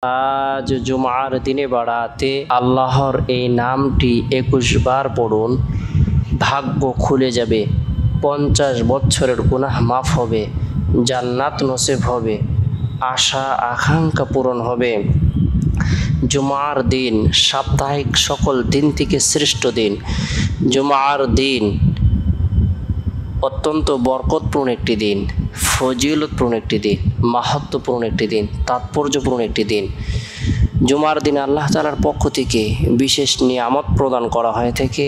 আজ জুমার দিনে বাড়াতে আল্লাহর এই নামটি 21 বার পড়ুন। ভাগ্য খুলে যাবে, 50 বছরের গুনাহ মাফ হবে, জান্নাত নসিব হবে, আশা আকাঙ্ক্ষা পূরণ হবে। জুমার দিন সাপ্তাহিক সকল দিন থেকে শ্রেষ্ঠ দিন। জুমার দিন অত্যন্ত বরকতপূর্ণ একটি দিন, ফজিলতপূর্ণ একটি দিন, মাহাত্ম্যপূর্ণ একটি দিন, তাৎপর্যপূর্ণ একটি দিন। জুমার দিন আল্লাহ তাআলার পক্ষ থেকে বিশেষ নিয়ামত প্রদান করা হয়ে থাকে।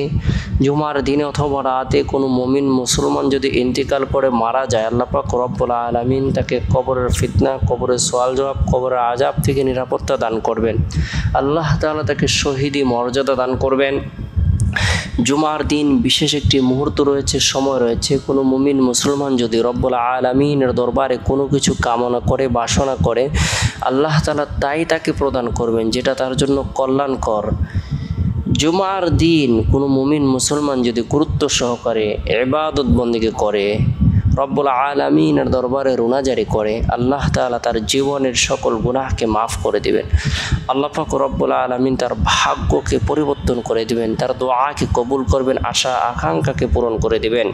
জুমার দিনে অথবা রাতে কোনো মুমিন মুসলমান যদি ইন্তিকাল করে মারা যায়, আল্লাহ পাক রব্বুল আলামিন তাকে কবরের ফিতনা, কবরের সওয়াল জবাব, কবরের আযাব থেকে নিরাপত্তা দান করবেন। আল্লাহ তাআলা তাকে শহীদি মর্যাদা দান করবেন। জুমার দিন বিশেষ একটি মুহূর্ত রয়েছে, সময় রয়েছে। কোনো মুমিন মুসলমান যদি রব্বুল আলামিনের দরবারে কোনো কিছু কামনা করে, বাসনা করে, আল্লাহ তাআলা তাই তাকে প্রদান করবেন যেটা তার জন্য কল্যাণকর। জুমার দিন কোনো মুমিন মুসলমান যদি গুরুত্ব সহকারে ইবাদত বন্দেগী করে, রব্বুল আলামিনের দরবারে রোনাজারি করে, আল্লাহ তাআলা তার জীবনের সকল গুনাহকে মাফ করে দিবেন। আল্লাহ পাক রব্বুল আলামিন তার ভাগ্যকে পরিবর্তন করে দিবেন, তার দোয়াকে কবুল করবেন, আশা আকাঙ্ক্ষাকে পূরণ করে দিবেন।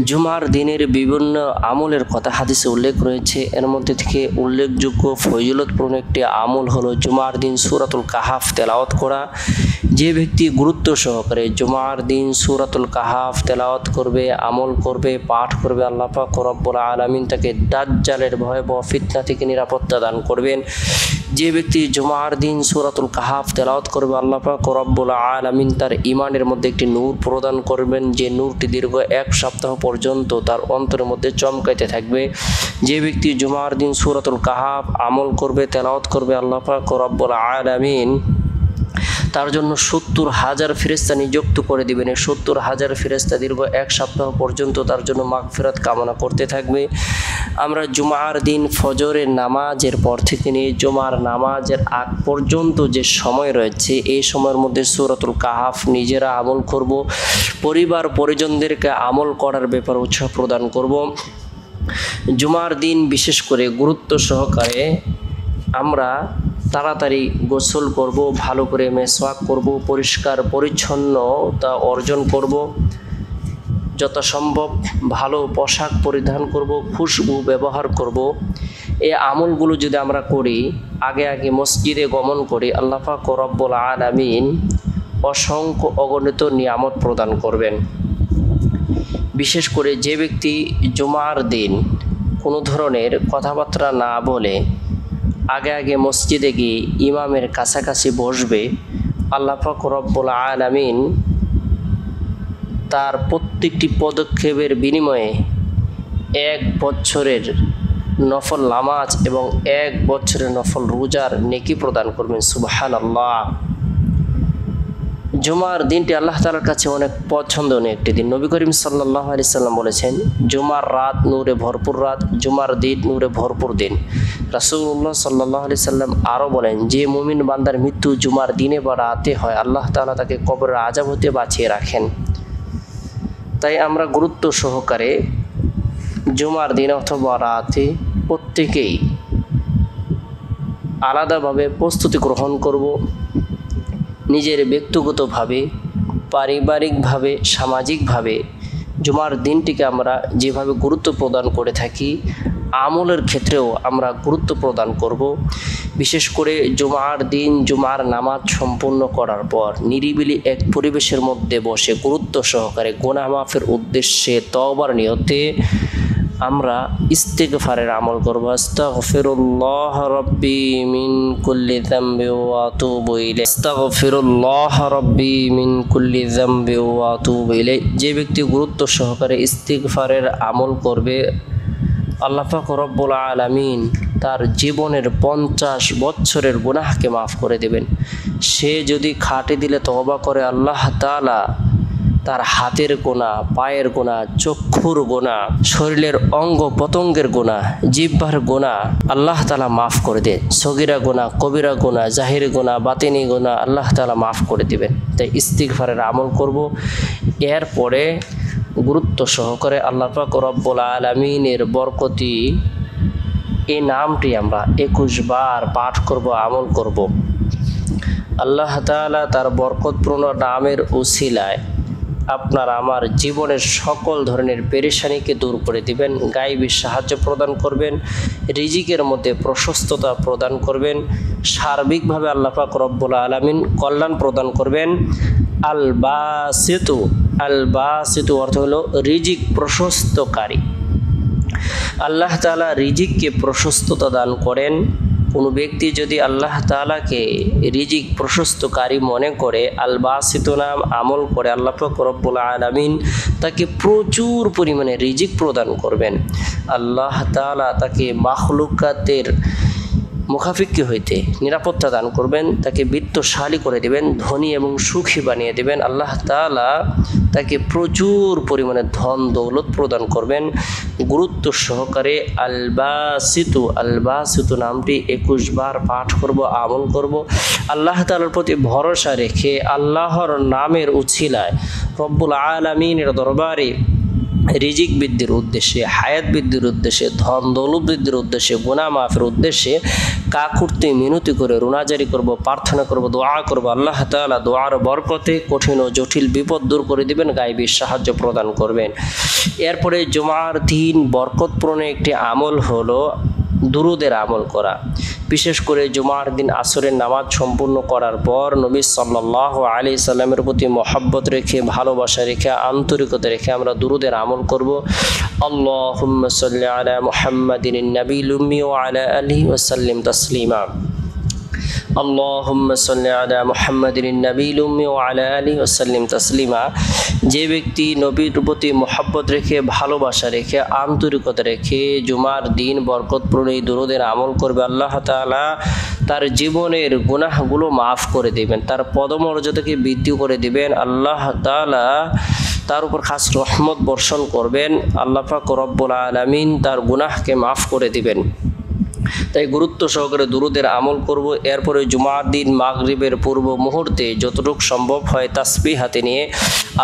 জুমার দিনের বিভিন্ন আমলের কথা হাদিসে উল্লেখ রয়েছে। এর মধ্যে থেকে উল্লেখযোগ্য ফজিলতপূর্ণ একটি আমল হলো জুমার দিন সূরাতুল কাহাফ তেলাওয়াত করা। যে ব্যক্তি গুরুত্ব সহকারে জুমার দিন সূরাতুল কাহাফ তেলাওয়াত করবে, আমল করবে, পাঠ করবে, আল্লাহ পাক রব্বুল আলামিন তাকে দাজ্জালের ভয়াবহ ফিতনা থেকে নিরাপত্তা দান করবেন। যে ব্যক্তি জুমার দিন সূরাতুল কাহাফ তেলাওয়াত করবে, আল্লাহ পাক রব্বুল আলামিন তার ঈমানের মধ্যে একটি নূর প্রদান করবেন, যে নূরটি দীর্ঘ 1 সপ্তাহ পর্যন্ত তার অন্তরের মধ্যে চমকাইতে থাকবে। যে ব্যক্তি জুমার দিন সূরাতুল কাহাফ আমল করবে, তেলাওয়াত করবে, আল্লাহ পাক রব্বুল আলামিন তার জন্য 70,000 ফেরেশতা নিযুক্ত করে দিবেন। এই 70,000 ফেরেশতা দীর্ঘ 1 সপ্তাহ পর্যন্ত তার জন্য মাগফিরাত কামনা করতে থাকবে। আমরা জুমার দিন ফজরের নামাজের পর থেকে নিয়ে জুমার নামাজের আগ পর্যন্ত যে সময় রয়েছে, এই সময়ের মধ্যে সূরাতুল কাহাফ নিজেরা আমল করব, পরিবার পরিজনদেরকে আমল করার ব্যাপারে উৎসাহ প্রদান করব। জুমার দিন বিশেষ করে গুরুত্ব সহকারে আমরা তাড়াতাড়ি গোসল করব, ভালো করে মেসওয়াক করব, পরিষ্কার পরিচ্ছন্নতা অর্জন করব, যথাসম্ভব ভালো পোশাক পরিধান করব, খুশবু ব্যবহার করব। এই আমলগুলো যদি আমরা করি, আগে আগে মসজিদে গমন করি, আল্লাহ পাক রব্বুল আলামিন অসংখ্য অগণিত নিয়ামত প্রদান করবেন। বিশেষ করে যে ব্যক্তি জুমার দিন কোনো ধরনের কথাবার্তা না বলে আগে আগে মসজিদে গিয়ে ইমামের কাছাকাছি বসবে, আল্লাহ পাক রব্বুল আলামিন তার প্রত্যেকটি পদক্ষেপের বিনিময়ে 1 বছরের নফল নামাজ এবং 1 বছরের নফল রোজার নেকি প্রদান করবেন। সুবহানাল্লাহ। জুমার দিনটি আল্লাহ তাআলার কাছে অনেক পছন্দনীয় একটি দিন। নবী করিম সাল্লাল্লাহু আলাইহি সাল্লাম বলেছেন, জুমার রাত নূরে ভরপুর রাত, জুমার দিন নূরে ভরপুর দিন। রাসূলুল্লাহ সাল্লাল্লাহু আলাইহি সাল্লাম আরও বলেন, যে মুমিন বান্দার মৃত্যু জুমার দিনে বা রাতে হয়, আল্লাহ তাআলা তাকে কবরের আযাব হতে বাঁচিয়ে রাখেন। তাই আমরা গুরুত্ব সহকারে জুমার দিন অথবা রাতে প্রত্যেকেই আলাদাভাবে প্রস্তুতি গ্রহণ করব। নিজের ব্যক্তিগতভাবে, পারিবারিকভাবে, সামাজিকভাবে জুমার দিনটিকে আমরা যেভাবে গুরুত্ব প্রদান করে থাকি, আমলের ক্ষেত্রেও আমরা গুরুত্ব প্রদান করব। বিশেষ করে জুমার দিন জুমার নামাজ সম্পূর্ণ করার পর নিরিবিলি এক পরিবেশের মধ্যে বসে গুরুত্ব সহকারে গুনাহ মাফের উদ্দেশ্যে তওবার নিয়তে আমরা ইস্তিগফারের আমল করব। আস্তাগফিরুল্লাহ রাব্বি মিন কুল্লি যামবি ওয়া আতুবু ইলাইহি, আস্তাগফিরুল্লাহ রাব্বি মিন কুল্লি যামবি ওয়া আতুবু ইলাইহি। যে ব্যক্তি গুরুত্ব সহকারে ইস্তিগফারের আমল করবে, আল্লাহ পাক রব্বুল আলামিন তার জীবনের 50 বছরের গুনাহকে মাফ করে দেবেন। সে যদি খাটে দিলে তওবা করে, আল্লাহ তাআলা তার হাতের গোনা, পায়ের গোনা, চক্ষুর গোনা, শরীরের অঙ্গ প্রত্যঙ্গের গোনা, জিহ্বার গোনা আল্লাহ তাআলা মাফ করে দেন। সগীরা গোনা, কবিরা গোনা, জাহির গোনা, বাতিনি গোনা আল্লাহ তাআলা মাফ করে দিবেন। তাই ইস্তিগফারের আমল করব। এরপরে গুরুত্ব সহকারে আল্লাহ পাক রব্বুল আলামিনের বরকতি এই নামটি আমরা 21 বার পাঠ করব, আমল করব। আল্লাহ তাআলা তার বরকতপূর্ণ নামের উসিলায় আপনার আমার জীবনের সকল ধরনের পেরেশানিকে দূর করে দিবেন, গায়েবী সাহায্য প্রদান করবেন, রিজিকের মধ্যে প্রশস্ততা প্রদান করবেন, সার্বিকভাবে আল্লাহ পাক রব্বুল আলামিন কল্যাণ প্রদান করবেন। আল বাসিতু অর্থ হলো রিজিক প্রশস্তকারী। আল্লাহ তাআলা রিজিককে প্রশস্ততা দান করেন। কোনো ব্যক্তি যদি আল্লাহ তাআলাকে রিজিক প্রশস্তকারী মনে করে, আল বাসিতু নাম আমল করে, আল্লাহ পাক রব্বুল আলামিন তাকে প্রচুর পরিমাণে রিজিক প্রদান করবেন। আল্লাহ তাআলা তাকে মাখলুকাতের মুখাফিক্কি হইতে নিরাপত্তা দান করবেন, তাকে বিত্তশালী করে দেবেন, ধনী এবং সুখী বানিয়ে দেবেন। আল্লাহ তাআলা তাকে প্রচুর পরিমাণে ধন দৌলত প্রদান করবেন। গুরুত্ব সহকারে আল বাসিতু নামটি 21 বার পাঠ করব, আমল করব। আল্লাহ তাআলার প্রতি ভরসা রেখে আল্লাহর নামের উছিলায় রব্বুল আলামিনের দরবারে রিজিক বৃদ্ধির উদ্দেশ্যে, হায়াত বৃদ্ধির উদ্দেশ্যে, ধন দৌলত বৃদ্ধির উদ্দেশ্যে, গুনাহ মাফের উদ্দেশ্যে কাকুর্তি মিনতি করে রুনাজারি করব, প্রার্থনা করব, দোয়া করব। আল্লাহ তাআলা দোয়ার বরকতে কঠিন ও জটিল বিপদ দূর করে দিবেন, গায়েবী সাহায্য প্রদান করবেন। এরপরে জুমার দিন বরকতপূর্ণ একটি আমল হলো দুরুদের আমল করা। বিশেষ করে জুমার দিন আসরের নামাজ সম্পূর্ণ করার পর নবী সাল্লাল্লাহু আলাইহি সাল্লামের প্রতি মহব্বত রেখে, ভালোবাসা রেখে, আন্তরিকতা রেখে আমরা দুরুদের আমল করব। আল্লাহুম্মা সাল্লি আলা মুহাম্মাদিন নবিয়্যিল উম্মি ওয়া আলা আলিহি ওয়া সাল্লিম তাসলিমা। আল্লাহুম্মা সাল্লি আলা মুহাম্মাদিন নবিয়্যিল উম্মি ওয়া আলা আলিহি ওয়া সাল্লিম তাসলিমা। যে ব্যক্তি নবীর প্রতি মহব্বত রেখে, ভালোবাসা রেখে, আন্তরিকতা রেখে জুমার দিন বরকতপূর্ণ এই দুরুদের আমল করবে, আল্লাহ তাআলা তার জীবনের গুনাহগুলো মাফ করে দেবেন, তার পদমর্যাদাকে বৃদ্ধি করে দিবেন। আল্লাহ তাআলা তার উপর খাস রহমত বর্ষণ করবেন। আল্লাহ পাক রব্বুল আলামিন তার গুনাহকে মাফ করে দিবেন। তাই গুরুত্ব সহকারে দুরুদের আমল করব। এরপরে জুমার দিন মাগরিবের পূর্ব মুহূর্তে যতটুকু সম্ভব হয় তাসবিহ হাতে নিয়ে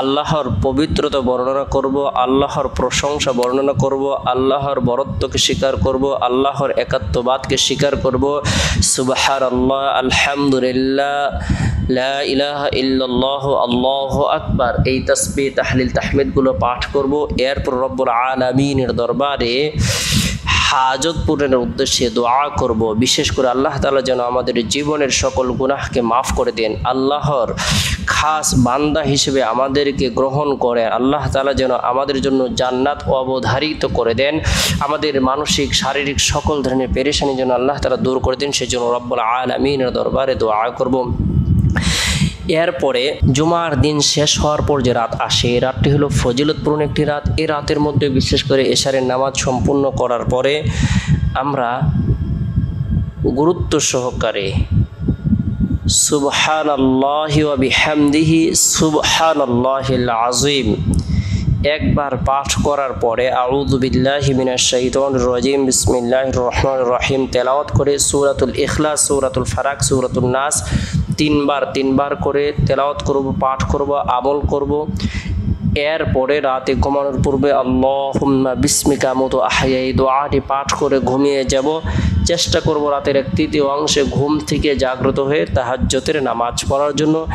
আল্লাহর পবিত্রতা বর্ণনা করব, আল্লাহর প্রশংসা বর্ণনা করব, আল্লাহর বরত্বকে স্বীকার করব, আল্লাহর একাত্মবাদকে স্বীকার করব। সুবহানাল্লাহ, আলহামদুলিল্লাহ, লা ইলাহা ইল্লাল্লাহু, আল্লাহু আকবার, এই তাসবিহ তাহলিল তাহমিদগুলো পাঠ করব। এরপর রব্বুল আলামিনের দরবারে হাজত পূরণের উদ্দেশ্যে দোয়া করব। বিশেষ করে আল্লাহ তাআলা যেন আমাদের জীবনের সকল গুনাহকে মাফ করে দেন, আল্লাহর খাস বান্দা হিসেবে আমাদেরকে গ্রহণ করেন, আল্লাহ তাআলা যেন আমাদের জন্য জান্নাত অবধারিত করে দেন, আমাদের মানসিক শারীরিক সকল ধরনের পেরেশানি যেন আল্লাহ তাআলা দূর করে দেন, সেজন্য রব্বুল আলামিনের দরবারে দোয়া করব। এরপরে জুমার দিন শেষ হওয়ার পর যে রাত আসে, এই রাতটি হলো ফজিলতপূর্ণ একটি রাত। এই রাতের মধ্যে বিশেষ করে এশারের নামাজ সম্পূর্ণ করার পরে আমরা গুরুত্ব সহকারে সুবহানাল্লাহি ওয়া বিহামদিহি সুবহানাল্লাহিল আযীম একবার পাঠ করার পরে আউযু বিল্লাহি মিনাশ শাইতানির রাজিম বিসমিল্লাহির রহমানির রহিম তেলাওয়াত করে সূরাতুল ইখলাস, সূরাতুল ফালাক, সূরাতুন নাস তিনবার করে তেলাওয়াত করব, পাঠ করব, আমল করব। এরপরে রাতে ঘুমানোর পূর্বে আল্লাহুম্মা বিসমিকা মুতু আহইয়া এই দোয়াটি পাঠ করে ঘুমিয়ে যাব। চেষ্টা করব রাতের 1/3 অংশে ঘুম থেকে জাগ্রত হয়ে তাহাজ্জুদের নামাজ পড়ার জন্য।